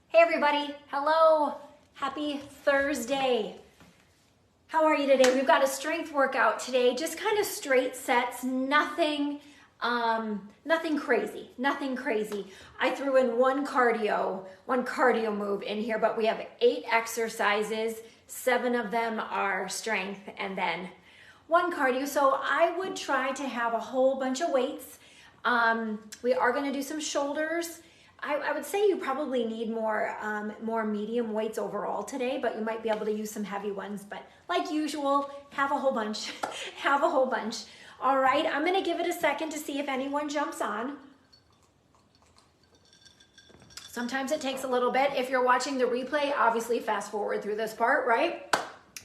Hey everybody, hello, happy Thursday. How are you today? We've got a strength workout today, just kind of straight sets, nothing crazy, nothing crazy. I threw in one cardio move in here, but we have 8 exercises, 7 of them are strength, and then one cardio. So I would try to have a whole bunch of weights. We are gonna do some shoulders. I would say you probably need more medium weights overall today, but you might be able to use some heavy ones. But like usual, have a whole bunch, have a whole bunch. All right, I'm gonna give it a second to see if anyone jumps on. Sometimes it takes a little bit. If you're watching the replay, obviously fast forward through this part, right?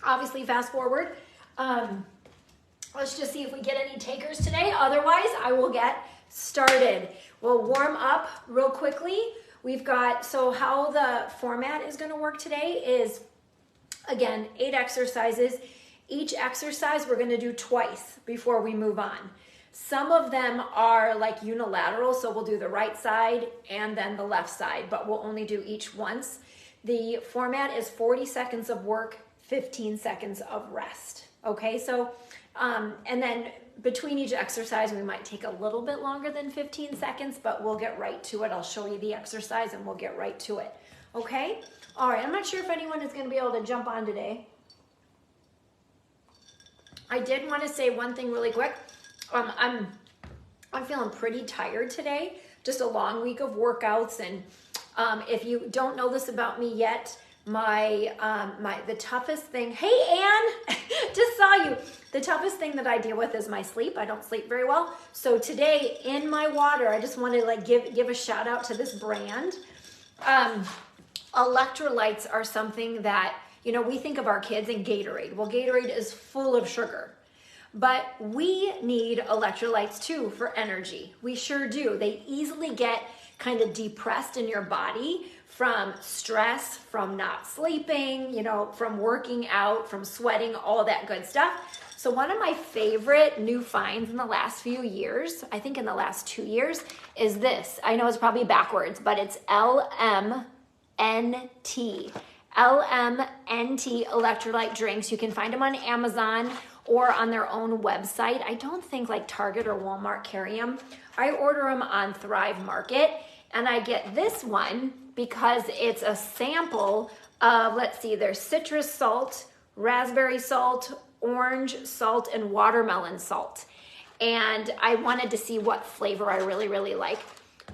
Obviously fast forward. Let's just see if we get any takers today. Otherwise, I will get started. We'll warm up real quickly. We've got, so how the format is gonna work today is, again, 8 exercises. Each exercise we're gonna do twice before we move on. Some of them are like unilateral, so we'll do the right side and then the left side, but we'll only do each once. The format is 40 seconds of work, 15 seconds of rest. Okay, so, and then between each exercise, we might take a little bit longer than 15 seconds, but we'll get right to it. I'll show you the exercise and we'll get right to it. Okay? All right, I'm not sure if anyone is going to be able to jump on today. I did want to say one thing really quick. I'm feeling pretty tired today. Just a long week of workouts, and if you don't know this about me yet, the toughest thing, hey Ann, just saw you. The toughest thing that I deal with is my sleep. I don't sleep very well. So today in my water, I just want to like give a shout out to this brand. Electrolytes are something that, you know, we think of our kids and Gatorade. Well, Gatorade is full of sugar, but we need electrolytes too for energy. We sure do. They easily get kind of depressed in your body from stress, from not sleeping, you know, from working out, from sweating, all that good stuff. So one of my favorite new finds in the last few years, I think in the last 2 years, is this. I know it's probably backwards, but it's LMNT. LMNT electrolyte drinks. You can find them on Amazon or on their own website. I don't think like Target or Walmart carry them. I order them on Thrive Market, and I get this one because it's a sample of, let's see, there's citrus salt, raspberry salt, orange salt, and watermelon salt. And I wanted to see what flavor I really like.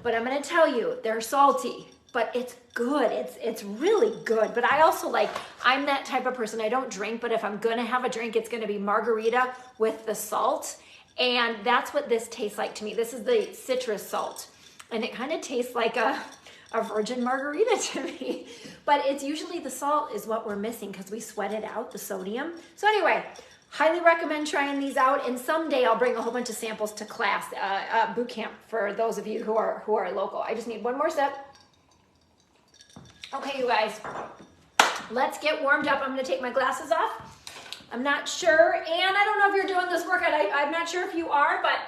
But I'm gonna tell you, they're salty, but it's good. It's really good. But I also like, I'm that type of person, I don't drink, but if I'm gonna have a drink, it's gonna be margarita with the salt. And that's what this tastes like to me. This is the citrus salt. And it kind of tastes like a virgin margarita to me. But it's usually the salt is what we're missing because we sweat it out, the sodium. So anyway, highly recommend trying these out. And someday I'll bring a whole bunch of samples to class, boot camp for those of you who are local. I just need one more sip. Okay, you guys, let's get warmed up. I'm gonna take my glasses off. I'm not sure, and I don't know if you're doing this workout. I'm not sure if you are, but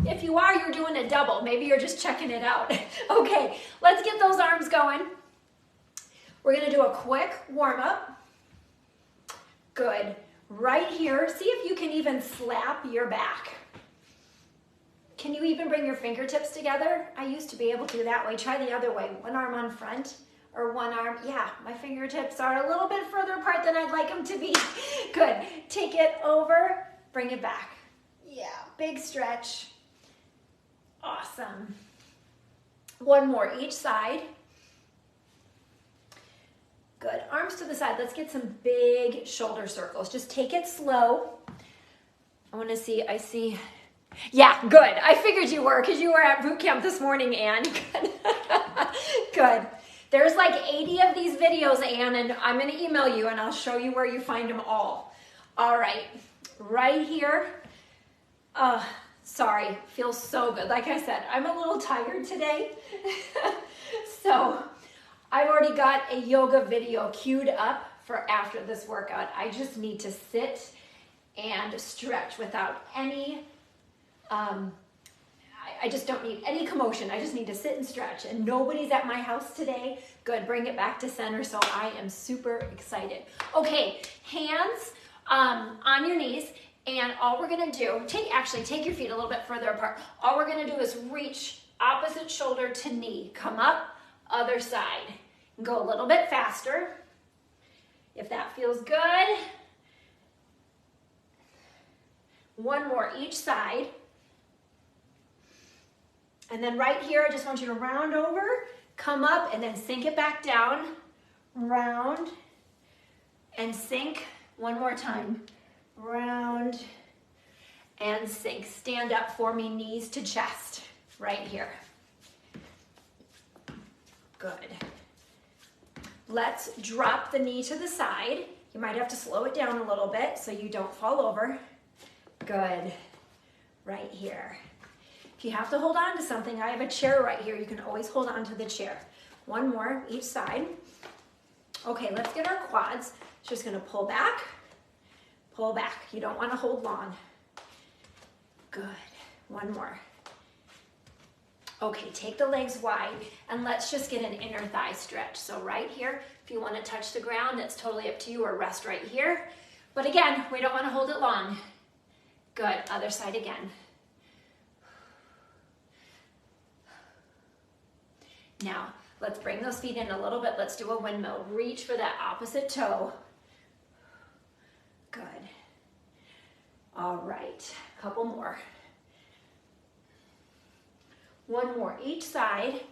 if you are, you're doing a double. Maybe you're just checking it out. Okay, let's get those arms going. We're gonna do a quick warm up. Good. Right here, see if you can even slap your back. Can you even bring your fingertips together? I used to be able to that way. Try the other way. One arm on front or one arm. Yeah, my fingertips are a little bit further apart than I'd like them to be. Good. Take it over, bring it back. Yeah, big stretch. Awesome. One more each side. Good. Arms to the side. Let's get some big shoulder circles. Just take it slow. I want to see, I see. Yeah, good. I figured you were because you were at boot camp this morning, Ann. Good. Good. There's like 80 of these videos, Ann, and I'm going to email you and I'll show you where you find them all. All right. Right here. Sorry, feels so good. Like I said, I'm a little tired today. So I've already got a yoga video queued up for after this workout. I just need to sit and stretch without any, I just don't need any commotion. I just need to sit and stretch, and nobody's at my house today. Good, bring it back to center, so I am super excited. Okay, hands on your knees, and all we're gonna do, take your feet a little bit further apart. All we're gonna do is reach opposite shoulder to knee. Come up, other side. Go a little bit faster, if that feels good. One more each side. And then right here, I just want you to round over, come up, and then sink it back down. Round and sink. One more time. Round and sink. Stand up for me, knees to chest, right here. Good. Let's drop the knee to the side. You might have to slow it down a little bit so you don't fall over. Good. Right here. If you have to hold on to something, I have a chair right here. You can always hold on to the chair. One more each side. Okay, let's get our quads. Just gonna pull back, pull back. You don't wanna hold long. Good, one more. Okay, take the legs wide, and let's just get an inner thigh stretch. So right here, if you wanna touch the ground, it's totally up to you, or rest right here. But again, we don't wanna hold it long. Good, other side again. Now, let's bring those feet in a little bit. Let's do a windmill. Reach for that opposite toe. Good. All right, couple more. One more each side.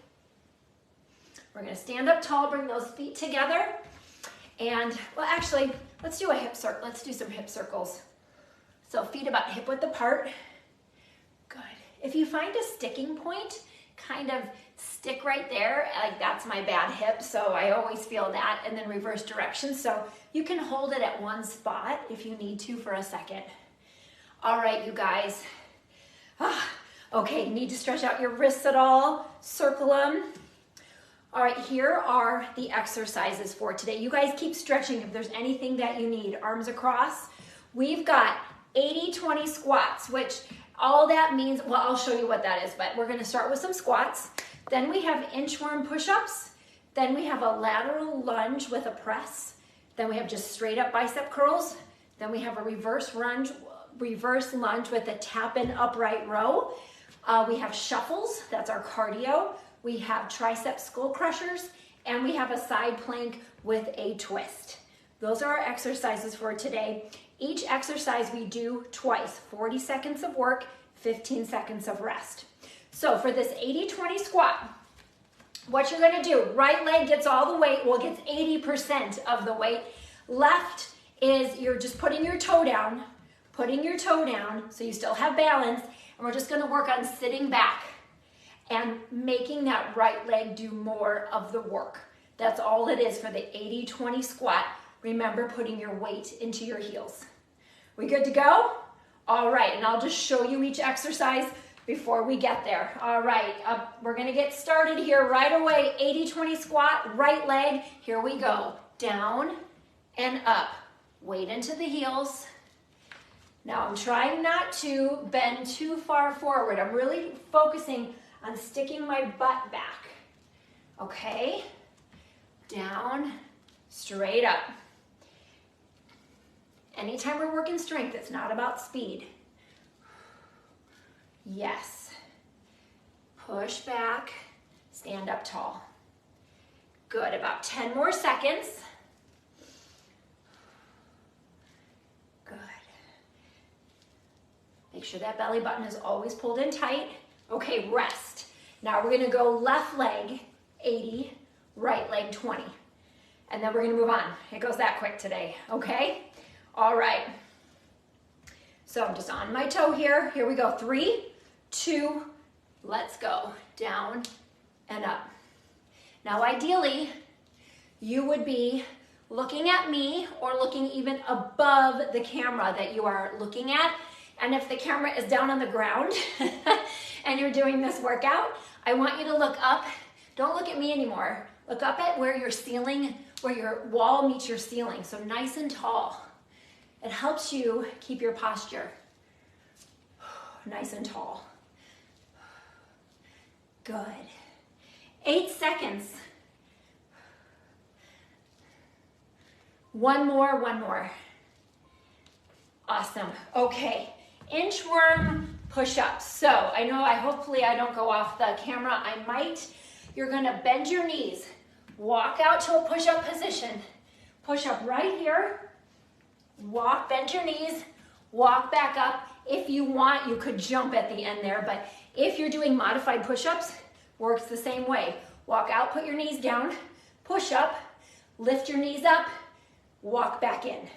We're gonna stand up tall, bring those feet together. And, well, actually, let's do a hip circle. Let's do some hip circles. So feet about hip width apart. Good. If you find a sticking point, kind of stick right there, like that's my bad hip, so I always feel that, and then reverse direction. So you can hold it at one spot if you need to for a second. All right, you guys. Okay, need to stretch out your wrists at all, circle them. All right, here are the exercises for today. You guys keep stretching if there's anything that you need. Arms across. We've got 80-20 squats, which all that means, well, I'll show you what that is, but we're gonna start with some squats. Then we have inchworm push-ups. Then we have a lateral lunge with a press. Then we have just straight up bicep curls. Then we have a reverse lunge with a tap-in upright row. We have shuffles, that's our cardio. We have tricep skullcrushers, and we have a side plank with a twist. Those are our exercises for today. Each exercise we do twice, 40 seconds of work, 15 seconds of rest. So for this 80-20 squat, what you're gonna do, right leg gets all the weight, well, it gets 80% of the weight. Left is you're just putting your toe down, so you still have balance, and we're just gonna work on sitting back and making that right leg do more of the work. That's all it is for the 80-20 squat. Remember putting your weight into your heels. We good to go? All right, and I'll just show you each exercise before we get there. All right, we're gonna get started here right away. 80-20 squat, right leg. Here we go. Down and up. Weight into the heels. Now I'm trying not to bend too far forward. I'm really focusing on sticking my butt back. Okay? Down, straight up. Anytime we're working strength, it's not about speed. Yes. Push back, stand up tall. Good, about 10 more seconds. Good. Make sure that belly button is always pulled in tight. Okay, rest. Now we're gonna go left leg 80, right leg 20. And then we're gonna move on. It goes that quick today, okay? All right. So I'm just on my toe here. Here we go, 3, 2, let's go. Down and up. Now ideally, you would be looking at me or looking even above the camera that you are looking at. And if the camera is down on the ground and you're doing this workout, I want you to look up. Don't look at me anymore. Look up at where your ceiling, where your wall meets your ceiling. So nice and tall. It helps you keep your posture nice and tall. Good. 8 seconds. One more, one more. Awesome. Okay, inchworm push-ups. So hopefully I don't go off the camera. I might. You're gonna bend your knees. Walk out to a push-up position. Push up right here. Walk, bend your knees. Walk back up. If you want, you could jump at the end there, but if you're doing modified push-ups, works the same way. Walk out, put your knees down, push up, lift your knees up, walk back in.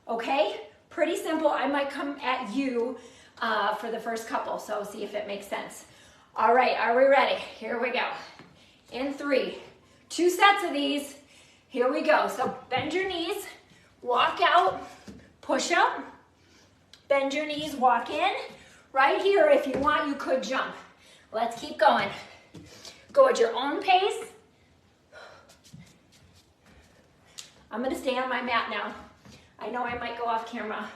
Okay? Pretty simple. I might come at you for the first couple, so see if it makes sense. All right, are we ready? Here we go. In 3, 2 sets of these. Here we go. So bend your knees, walk out, push up, bend your knees, walk in. Right here, if you want, you could jump. Let's keep going. Go at your own pace. I'm gonna stay on my mat now. I know I might go off camera.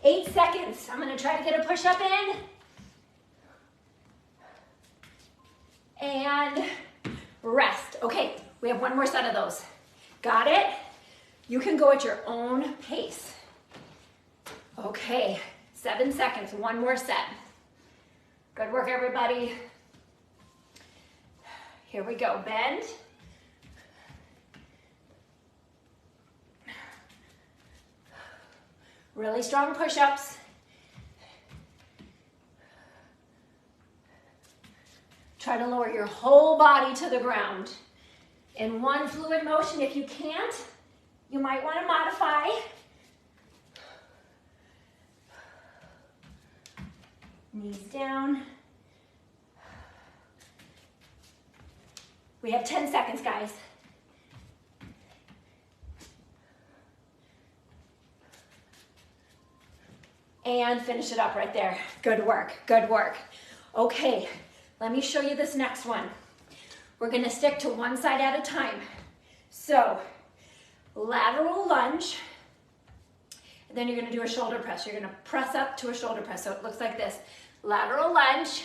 Eight seconds. I'm gonna try to get a push-up in. And rest. Okay, we have one more set of those. Got it? You can go at your own pace. Okay, 7 seconds, one more set. Good work, everybody. Here we go, bend. Really strong push-ups. Try to lower your whole body to the ground. In one fluid motion, if you can't, you might want to modify. Knees down. We have 10 seconds, guys. And finish it up right there. Good work, good work. Okay, let me show you this next one. We're gonna stick to one side at a time. So, lateral lunge, and then you're gonna do a shoulder press. You're gonna press up to a shoulder press, so it looks like this. Lateral lunge,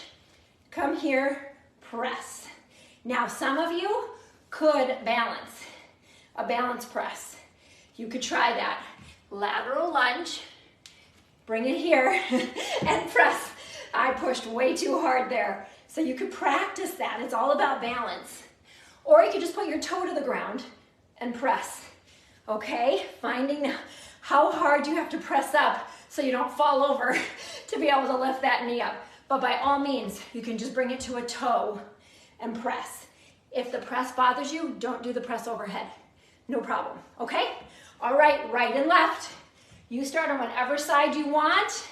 come here, press. Now, some of you could balance, a balance press. You could try that. Lateral lunge, bring it here, and press. I pushed way too hard there. So you could practice that. It's all about balance. Or you could just put your toe to the ground and press. Okay? Finding how hard you have to press up so you don't fall over to be able to lift that knee up. But by all means, you can just bring it to a toe and press. If the press bothers you, don't do the press overhead. No problem. Okay? All right, right and left. You start on whatever side you want.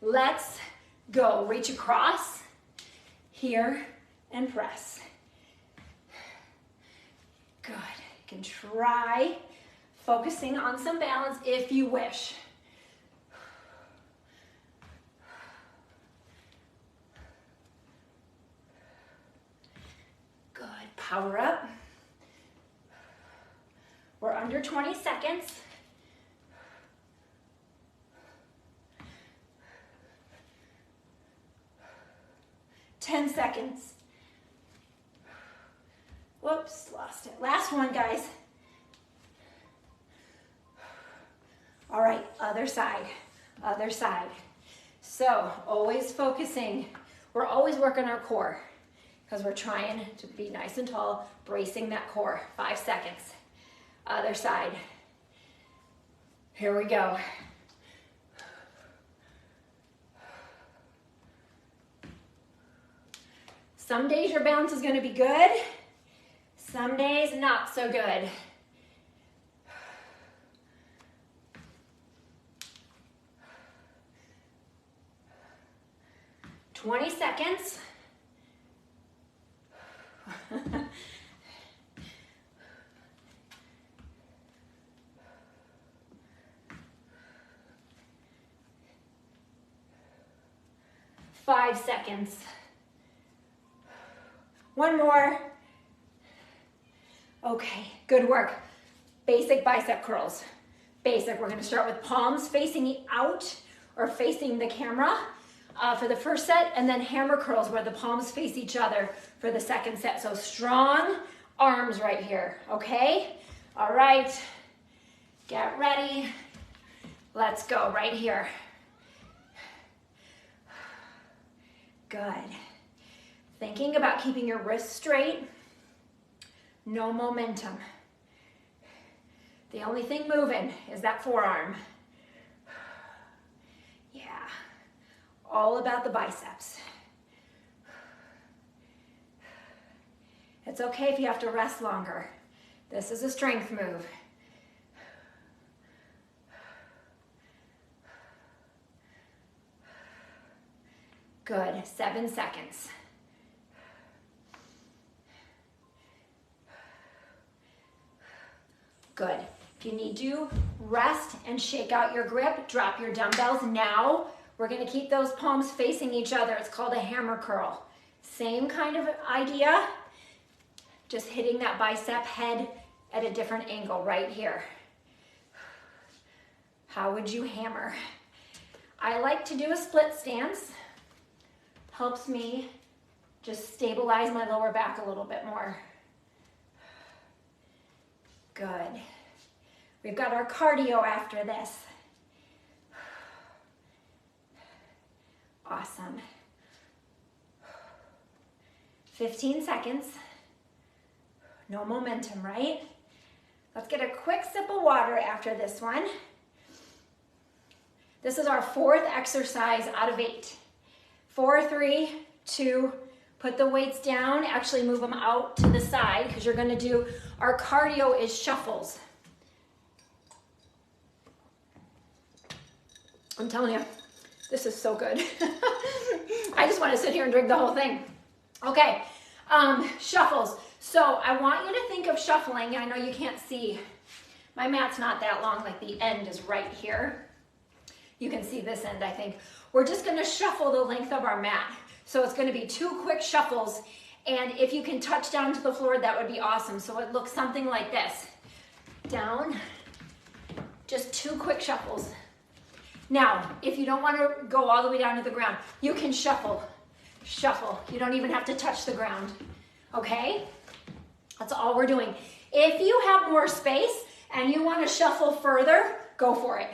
Let's go. Reach across. Here and press. Good. You can try focusing on some balance if you wish. Good. Power up. We're under 20 seconds. Ten seconds. Whoops, lost it. Last one, guys. All right, other side, other side. So always focusing. We're always working our core because we're trying to be nice and tall, bracing that core. 5 seconds. Other side. Here we go. Some days your balance is going to be good. Some days not so good. "20 seconds. "5 seconds. One more. Okay, good work. Basic bicep curls. Basic, we're gonna start with palms facing out or facing the camera for the first set, and then hammer curls where the palms face each other for the second set. So strong arms right here, okay? All right, get ready. Let's go right here. Good. Thinking about keeping your wrists straight, no momentum. The only thing moving is that forearm. Yeah, all about the biceps. It's okay if you have to rest longer. This is a strength move. Good, 7 seconds. Good. If you need to, rest and shake out your grip, drop your dumbbells. Now, we're gonna keep those palms facing each other. It's called a hammer curl. Same kind of idea, just hitting that bicep head at a different angle right here. How would you hammer? I like to do a split stance. Helps me just stabilize my lower back a little bit more. Good. We've got our cardio after this. Awesome. 15 seconds. No momentum, right? Let's get a quick sip of water after this one. This is our 4th exercise out of 8. 4, 3, 2, put the weights down, actually move them out to the side because you're gonna do, our cardio is shuffles. I'm telling you, this is so good. I just want to sit here and drink the whole thing. Okay, shuffles. So I want you to think of shuffling. I know you can't see. My mat's not that long, like the end is right here. You can see this end, I think. We're just gonna shuffle the length of our mat. So it's gonna be 2 quick shuffles, and if you can touch down to the floor, that would be awesome. So it looks something like this. Down, just 2 quick shuffles. Now, if you don't want to go all the way down to the ground, you can shuffle, shuffle. You don't even have to touch the ground, okay? That's all we're doing. If you have more space and you want to shuffle further, go for it.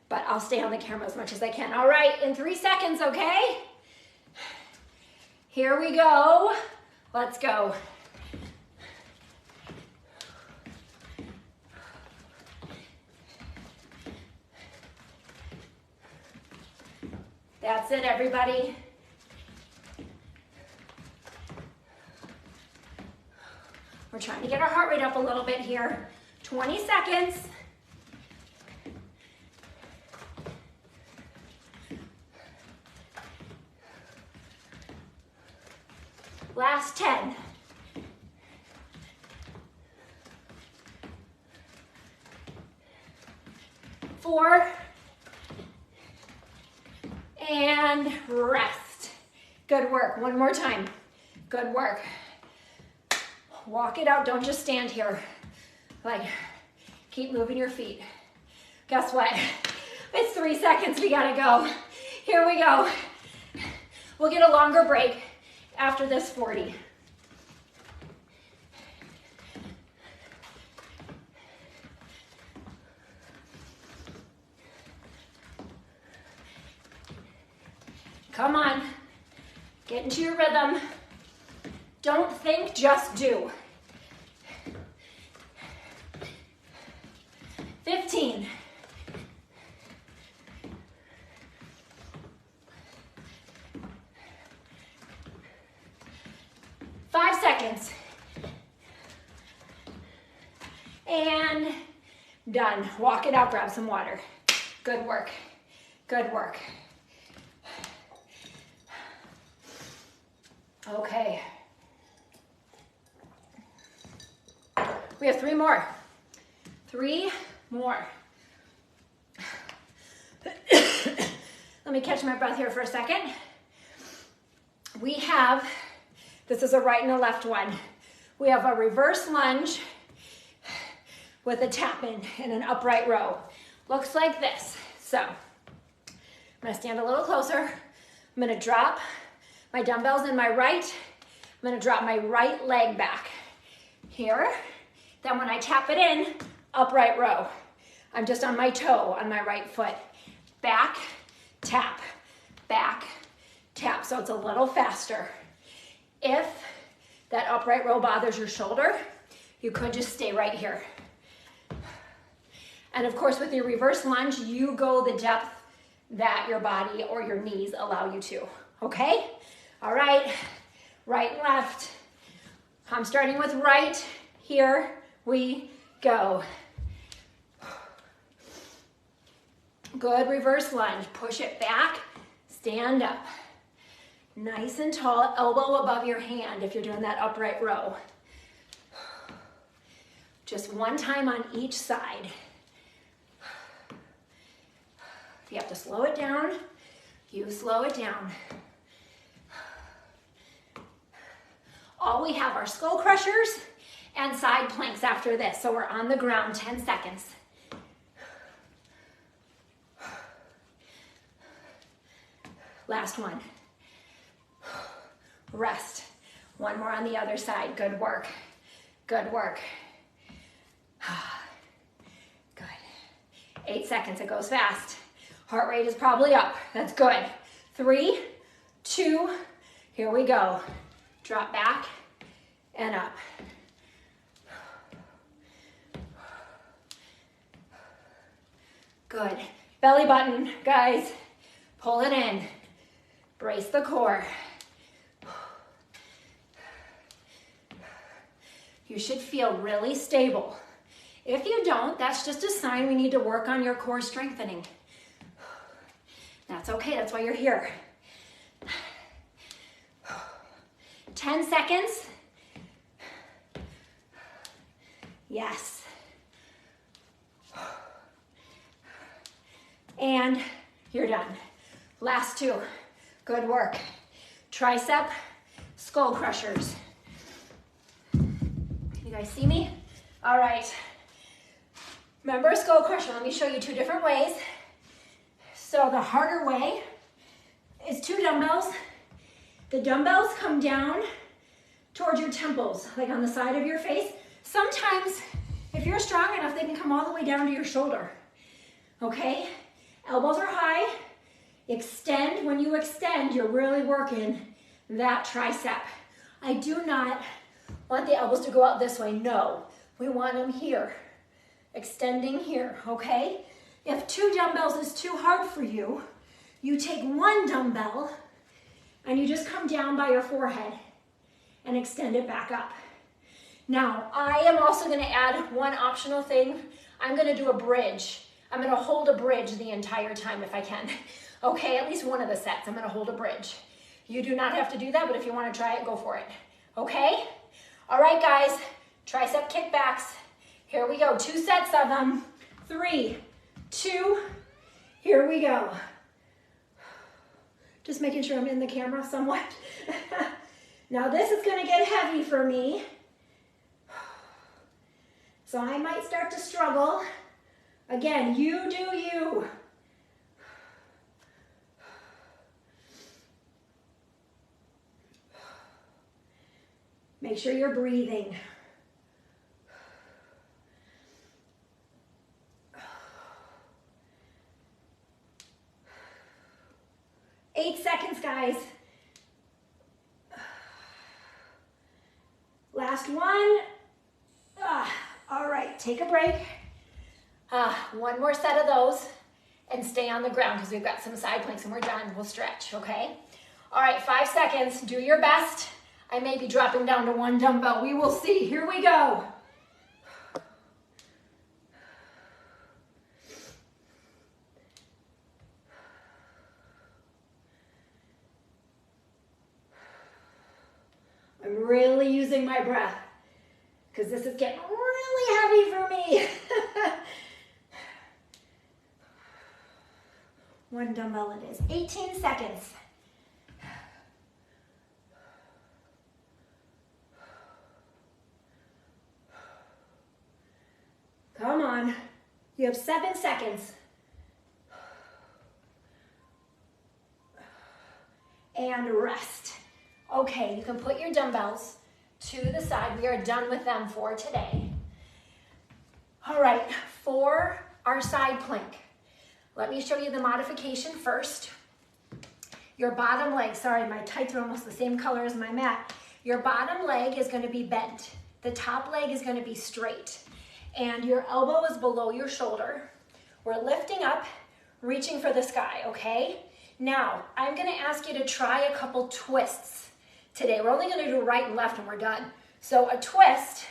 But I'll stay on the camera as much as I can. All right, in 3 seconds, okay? Here we go. Let's go. That's it, everybody. We're trying to get our heart rate up a little bit here. 20 seconds. Last 10. Four. And rest. Good work. One more time. Good work. Walk it out. Don't just stand here. Like, keep moving your feet. Guess what? It's 3 seconds. We gotta go. Here we go. We'll get a longer break after this 40. Come on, get into your rhythm. Don't think, just do. 15. 5 seconds. And done. Walk it out, grab some water. Good work, good work. Okay. We have 3 more. 3 more. Let me catch my breath here for a second. We have, this is a right and a left one. We have a reverse lunge with a tap in and an upright row. Looks like this. So I'm gonna stand a little closer. I'm gonna drop my dumbbells in my right. I'm gonna drop my right leg back here. Then when I tap it in, upright row. I'm just on my toe on my right foot. Back, tap, back, tap. So it's a little faster. If that upright row bothers your shoulder, you could just stay right here. And of course, with your reverse lunge, you go the depth that your body or your knees allow you to, okay? All right, right and left. I'm starting with right. Here we go. Good reverse lunge. Push it back, stand up. Nice and tall, elbow above your hand if you're doing that upright row. Just one time on each side. If you have to slow it down, you slow it down. All we have are Skullcrushers and side planks after this. So we're on the ground 10 seconds. Last one. Rest. One more on the other side. Good work. Good work. Good. 8 seconds. It goes fast. Heart rate is probably up. That's good. 3, 2, here we go. Drop back and up. Good. Belly button, guys. Pull it in. Brace the core. You should feel really stable. If you don't, that's just a sign we need to work on your core strengthening. That's okay, that's why you're here. 10 seconds. Yes. And you're done. Last 2. Good work. Tricep Skullcrushers. You guys see me? All right. Remember a Skullcrusher? Let me show you 2 different ways. So the harder way is 2 dumbbells. The dumbbells come down towards your temples, like on the side of your face. Sometimes, if you're strong enough, they can come all the way down to your shoulder. Okay? Elbows are high. Extend. When you extend, you're really working that tricep. I do not want the elbows to go out this way. No. We want them here. Extending here, okay? If 2 dumbbells is too hard for you, you take 1 dumbbell and you just come down by your forehead and extend it back up. Now, I am also gonna add one optional thing. I'm gonna do a bridge. I'm gonna hold a bridge the entire time if I can. Okay, at least one of the sets, I'm gonna hold a bridge. You do not have to do that, but if you wanna try it, go for it. Okay? All right, guys, tricep kickbacks. Here we go, 2 sets of them. 3, 2, here we go. Just making sure I'm in the camera somewhat. Now this is gonna get heavy for me. So I might start to struggle. Again, you do you. Make sure you're breathing. Eight seconds, guys. Last one. All right, take a break. One more set of those and stay on the ground because we've got some side planks and we're done. We'll stretch, okay? All right, 5 seconds. Do your best. I may be dropping down to 1 dumbbell. We will see. Here we go. I'm really using my breath because this is getting really heavy for me. 1 dumbbell it is. 18 seconds. You have 7 seconds. And rest. Okay, you can put your dumbbells to the side. We are done with them for today. All right, for our side plank, let me show you the modification first. Your bottom leg, sorry, my tights are almost the same color as my mat. Your bottom leg is going to be bent. The top leg is going to be straight. And your elbow is below your shoulder. We're lifting up, reaching for the sky, okay? Now, I'm going to ask you to try a couple twists today. We're only going to do right and left and we're done. So a twist,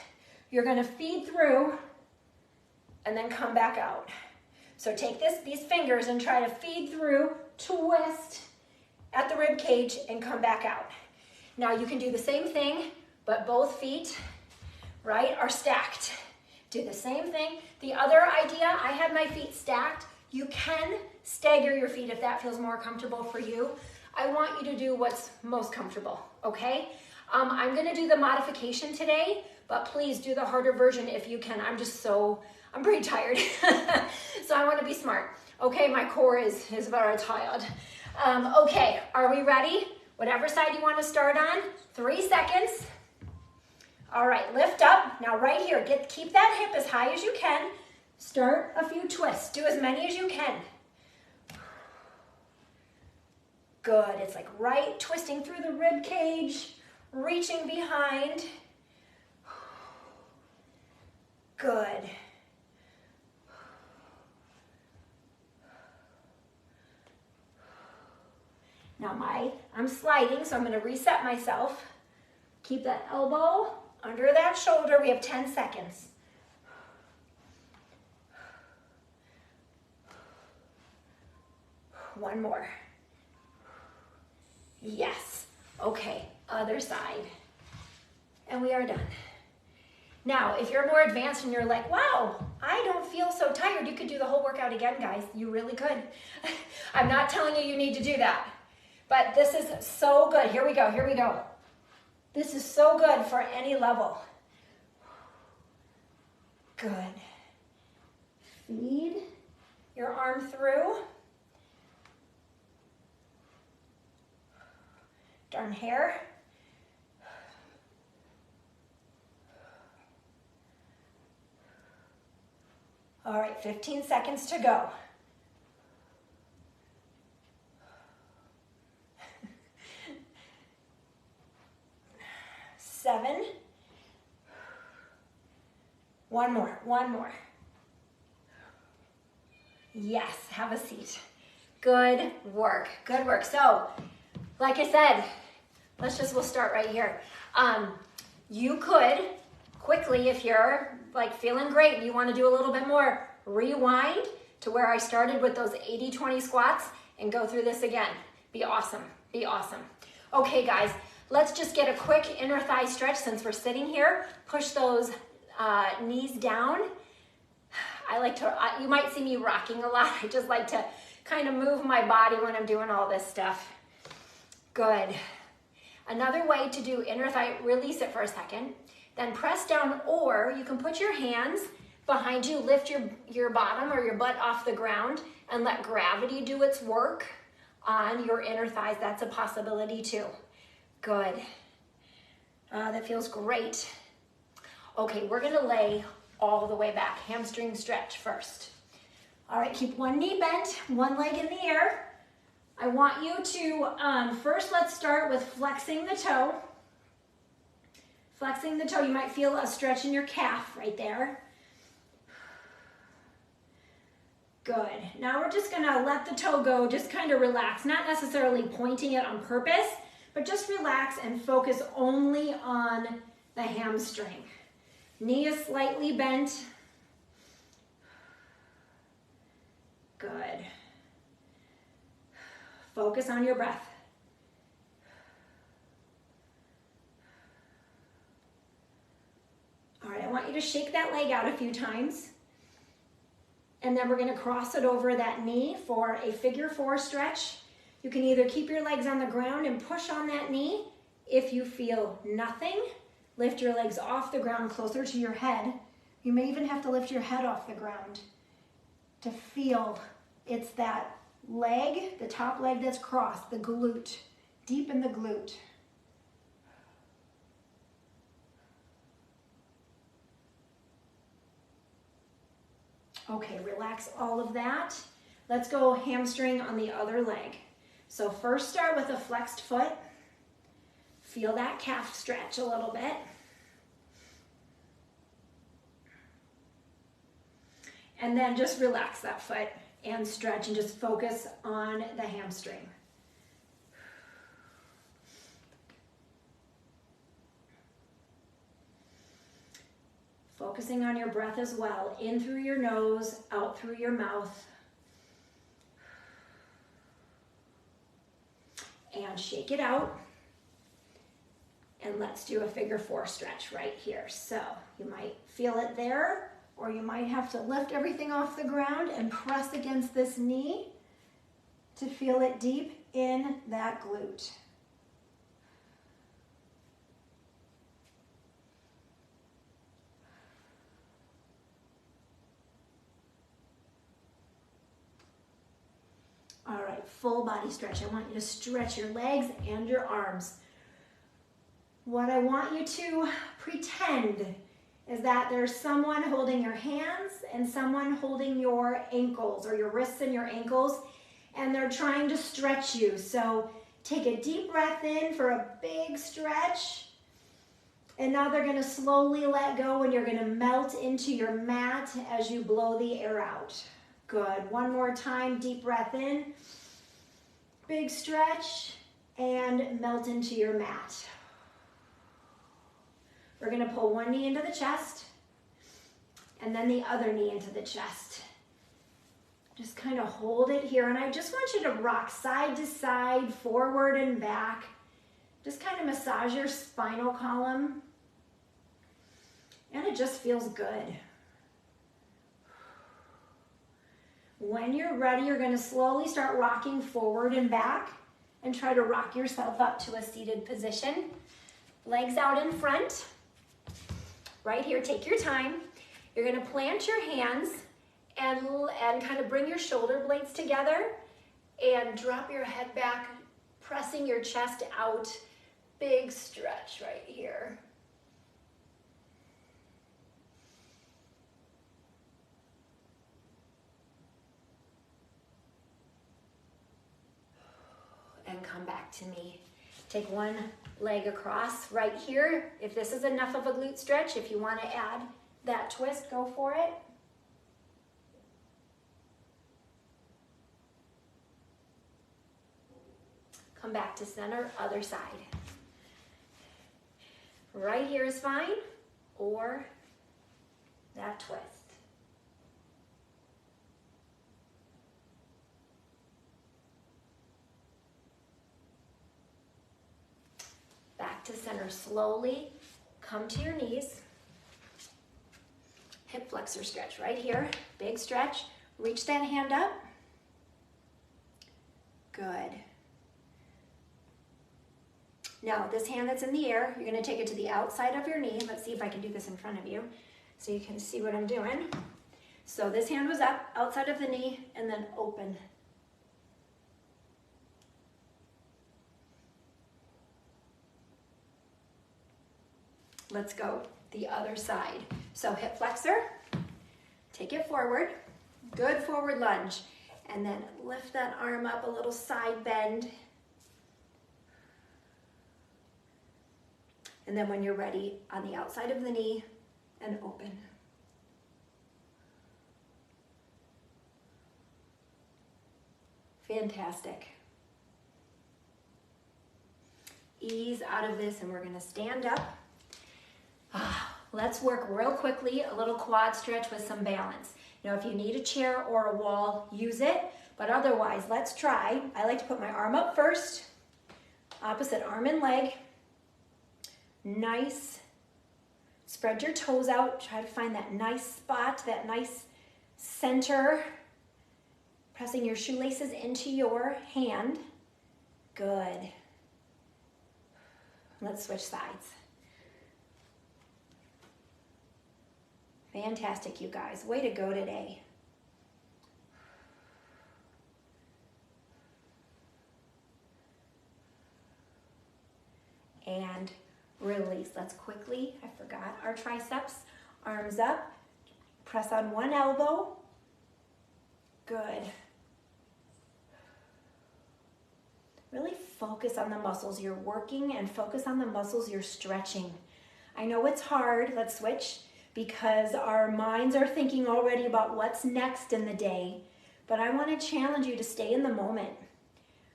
you're going to feed through and then come back out. So take these fingers and try to feed through, twist at the rib cage and come back out. Now you can do the same thing, but both feet, right, are stacked. Do the same thing. The other idea, I had my feet stacked. You can stagger your feet if that feels more comfortable for you. I want you to do what's most comfortable, okay? I'm gonna do the modification today, but please do the harder version if you can. I'm pretty tired, so I wanna be smart. Okay, my core is very tired. Okay, are we ready? Whatever side you wanna start on, 3 seconds. All right, lift up. Now right here, keep that hip as high as you can. Start a few twists. Do as many as you can. Good. It's like right, twisting through the rib cage, reaching behind. Good. Now I'm sliding, so I'm going to reset myself. Keep that elbow under that shoulder. We have 10 seconds. One more. Yes. Okay, other side. And we are done. Now, if you're more advanced and you're like, wow, I don't feel so tired, you could do the whole workout again, guys. You really could. I'm not telling you need to do that. But this is so good. Here we go, here we go. This is so good for any level. Good. Feed your arm through. Darn hair. All right, 15 seconds to go. Seven. One more. Yes, have a seat. Good work, good work. So, like I said, we'll start right here. You could quickly, if you're like feeling great and you want to do a little bit more, rewind to where I started with those 80-20 squats and go through this again. Be awesome, be awesome. Okay guys, let's just get a quick inner thigh stretch since we're sitting here. Push those knees down. You might see me rocking a lot. I just like to kind of move my body when I'm doing all this stuff. Good. Another way to do inner thigh, release it for a second, then press down, or you can put your hands behind you, lift your bottom or your butt off the ground and let gravity do its work on your inner thighs. That's a possibility too. Good. That feels great. Okay, we're gonna lay all the way back. Hamstring stretch first. All right, keep one knee bent, one leg in the air. I want you to, first let's start with flexing the toe. Flexing the toe, you might feel a stretch in your calf right there. Good. Now we're just gonna let the toe go, just kind of relax, not necessarily pointing it on purpose, but just relax and focus only on the hamstring. Knee is slightly bent. Good. Focus on your breath. All right, I want you to shake that leg out a few times. And then we're going to cross it over that knee for a figure 4 stretch. You can either keep your legs on the ground and push on that knee. If you feel nothing, lift your legs off the ground closer to your head. You may even have to lift your head off the ground to feel. It's that leg, the top leg that's crossed, the glute, deep in the glute. Okay, relax all of that. Let's go hamstring on the other leg. So first start with a flexed foot. Feel that calf stretch a little bit. And then just relax that foot and stretch and just focus on the hamstring. Focusing on your breath as well. In through your nose, out through your mouth. And shake it out. And let's do a figure 4 stretch right here. So you might feel it there, or you might have to lift everything off the ground and press against this knee to feel it deep in that glute. All right, full body stretch. I want you to stretch your legs and your arms. What I want you to pretend is that there's someone holding your hands and someone holding your ankles, or your wrists and your ankles, and they're trying to stretch you. So take a deep breath in for a big stretch, and now they're gonna slowly let go and you're gonna melt into your mat as you blow the air out. Good, one more time, deep breath in, big stretch, and melt into your mat. We're gonna pull one knee into the chest, and then the other knee into the chest. Just kind of hold it here, and I just want you to rock side to side, forward and back. Just kind of massage your spinal column, and it just feels good. When you're ready, you're gonna slowly start rocking forward and back and try to rock yourself up to a seated position. Legs out in front. Right here, take your time. You're gonna plant your hands and kind of bring your shoulder blades together and drop your head back, pressing your chest out. Big stretch right here. And come back to me. Take one leg across right here. If this is enough of a glute stretch, if you want to add that twist, go for it. Come back to center, other side. Right here is fine, or that twist. Back to center slowly. Come to your knees. Hip flexor stretch right here. Big stretch. Reach that hand up. Good. Now, this hand that's in the air, you're going to take it to the outside of your knee. Let's see if I can do this in front of you so you can see what I'm doing. So this hand was up, outside of the knee, and then open. Let's go the other side. So hip flexor, take it forward, good forward lunge, and then lift that arm up, a little side bend. And then when you're ready, on the outside of the knee, and open. Fantastic. Ease out of this, and we're gonna stand up. Let's work real quickly, a little quad stretch with some balance. Now, if you need a chair or a wall, use it, but otherwise, let's try. I like to put my arm up first, opposite arm and leg. Nice. Spread your toes out, try to find that nice spot, that nice center. Pressing your shoelaces into your hand. Good. Let's switch sides. Fantastic, you guys. Way to go today. and release. Let's quickly, I forgot our triceps, arms up, press on one elbow. Good. Really focus on the muscles you're working and focus on the muscles you're stretching. I know it's hard, let's switch, because our minds are thinking already about what's next in the day, but I want to challenge you to stay in the moment.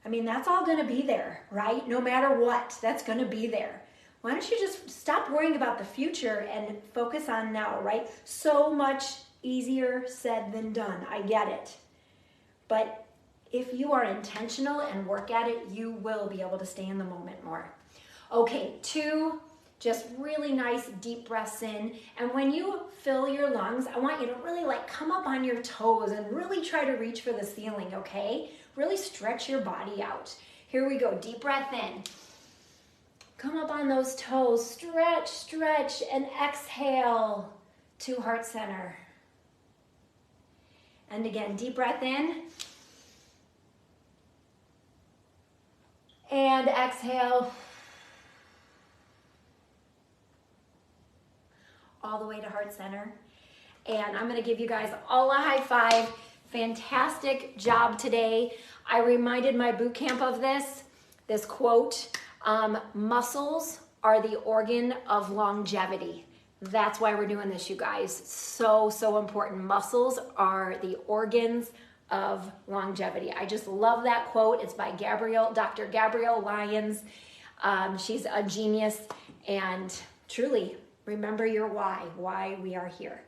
I mean, that's all going to be there, right? No matter what, that's going to be there. Why don't you just stop worrying about the future and focus on now, right? So much easier said than done. I get it. But if you are intentional and work at it, you will be able to stay in the moment more. Okay, 2 just really nice deep breaths in. And when you fill your lungs, I want you to really like come up on your toes and really try to reach for the ceiling, okay? Really stretch your body out. Here we go, deep breath in. Come up on those toes, stretch, stretch, and exhale to heart center. And again, deep breath in. And exhale. All the way to heart center. And I'm gonna give you guys all a high five. Fantastic job today. I reminded my boot camp of this quote, muscles are the organ of longevity. That's why we're doing this, you guys. So, so important. Muscles are the organs of longevity. I just love that quote. It's by Dr. Gabrielle Lyons. She's a genius, and truly, remember your why we are here.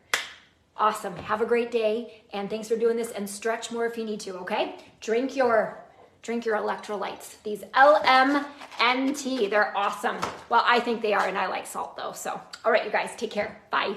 Awesome. Have a great day, and thanks for doing this, and stretch more if you need to, okay? Drink your electrolytes. These LMNT, they're awesome. Well, I think they are, and I like salt though. So, all right, you guys, take care. Bye.